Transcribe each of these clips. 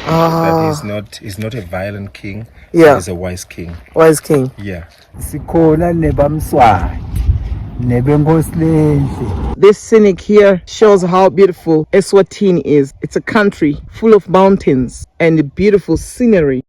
That he's not a violent king. Yeah. He's a wise king. Wise king. Yeah. This scenic here shows how beautiful Eswatini is. It's a country full of mountains and beautiful scenery.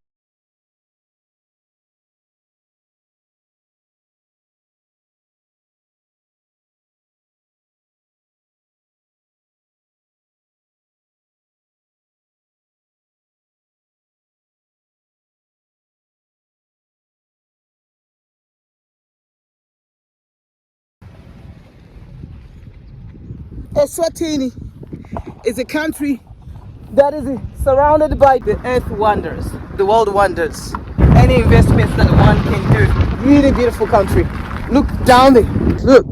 Eswatini is a country that is surrounded by the earth wonders, the world wonders, any investments that one can do. Really beautiful country. Look down there. Look,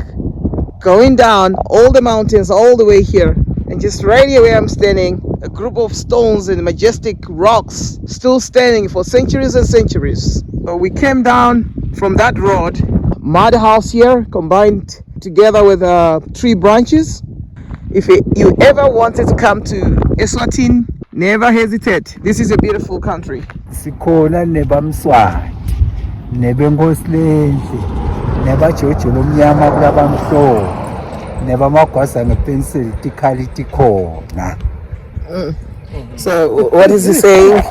going down all the mountains all the way here, and just right here where I'm standing, a group of stones and majestic rocks still standing for centuries and centuries. So we came down from that road, mud house here combined together with tree branches. If you ever wanted to come to Eswatini, never hesitate. This is a beautiful country. Sikhona nebamswati nebenkosi nebajojo lomnyama kulabamhlophe nebamagwaza ngepenseli tikhali tikhona. So what is he saying?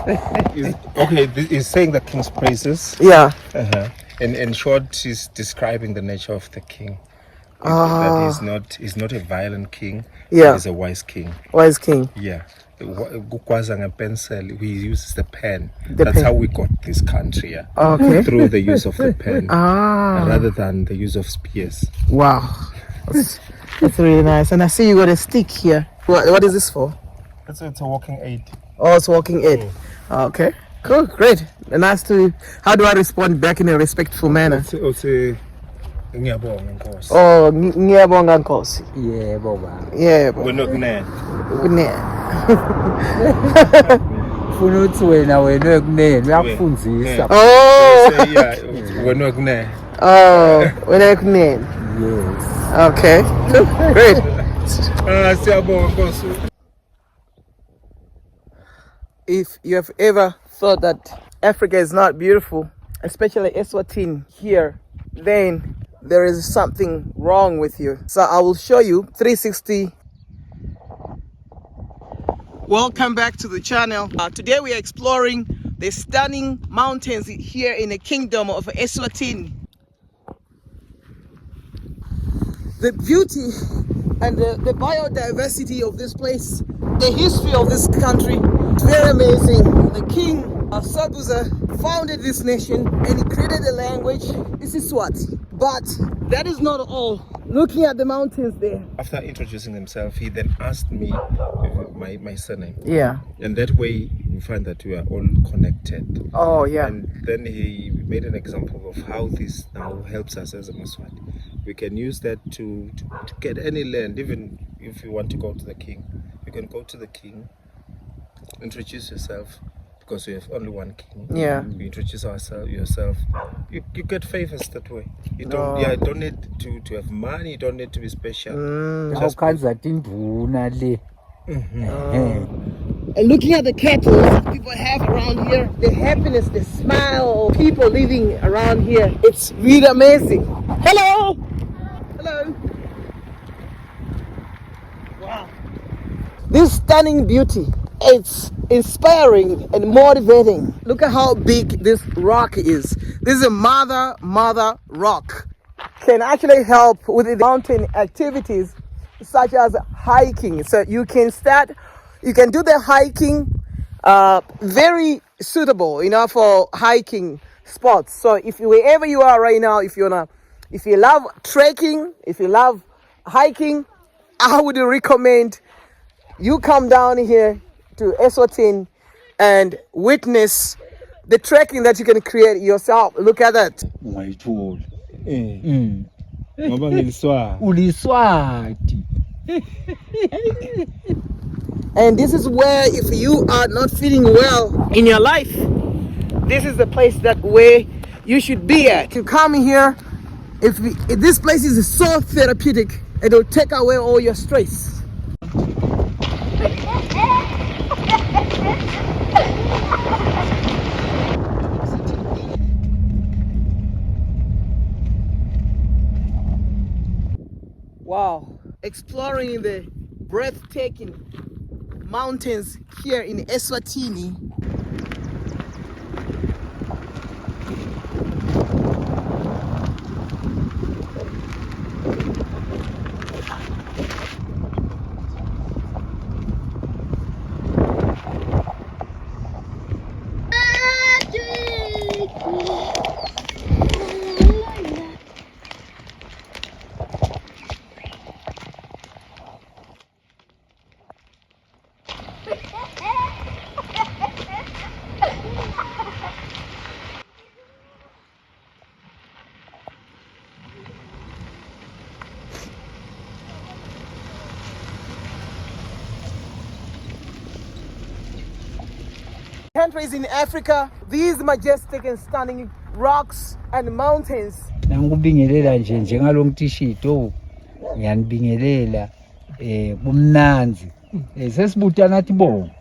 He's saying the king's praises. Yeah. And in short, he's describing the nature of the king. That he's not a violent king. Yeah. He's a wise king. Wise king. Yeah. Pencil, we use the pen. That's how we got this country. Yeah. Okay. Through the use of the pen, rather than the use of spears. Wow. That's really nice. And I see you got a stick here. What is this for? It's a walking aid. Oh, it's walking aid. Okay. Cool. Great. Nice to. How do I respond back in a respectful manner? Ngiyabonga Nkosi. Oh, ngiyabonga Nkosi. Yebo baba. Yebo. Kunokune. Funa uthi wena ekunene uyakufundzisa. Oh. Yeah, wenokune. Oh, ekunene. Yes. Okay. Great. Siyabonga Nkosi. If you have ever thought that Africa is not beautiful, especially Eswatini here, then there is something wrong with you. So I will show you 360. Welcome back to the channel. Today we are exploring the stunning mountains here in the Kingdom of Eswatini. The beauty and the biodiversity of this place, the history of this country, it's very amazing. The king Sabuza founded this nation and he created a language. This is Swati. But that is not all. Looking at the mountains there. After introducing himself, he then asked me my surname. Yeah. And that way you find that we are all connected. Oh, yeah. And then he made an example of how this now helps us as a Maswati. We can use that to get any land, even if you want to go to the king. You can go to the king, introduce yourself, because we have only one king. Yeah. You introduce yourself. You get favors that way. You don't. Yeah. You don't need to have money. You don't need to be special. Awukhanza tinduna le. And looking at the cattle that people have around here, the happiness, the smile of people living around here, it's really amazing. Hello. Hello. Wow. This stunning beauty. It's inspiring and motivating. Look at how big this rock is. This is a mother rock. Can actually help with the mountain activities such as hiking. So you can do the hiking, very suitable, for hiking spots. So if wherever you are right now, if you love trekking, if you love hiking, I would recommend you come down here to Eswatini and witness the trekking that you can create yourself. Look at that. Uliswati. And this is where, if you are not feeling well in your life, this is the place where you should be at. You come here, if this place is so therapeutic, it will take away all your stress. Wow, exploring the breathtaking mountains here in Eswatini. Countries in Africa, these majestic and stunning rocks and mountains. Nangubingelela nje njengalo mtishito ngiyanibingelela kumnanzi sesibutana nathi bonke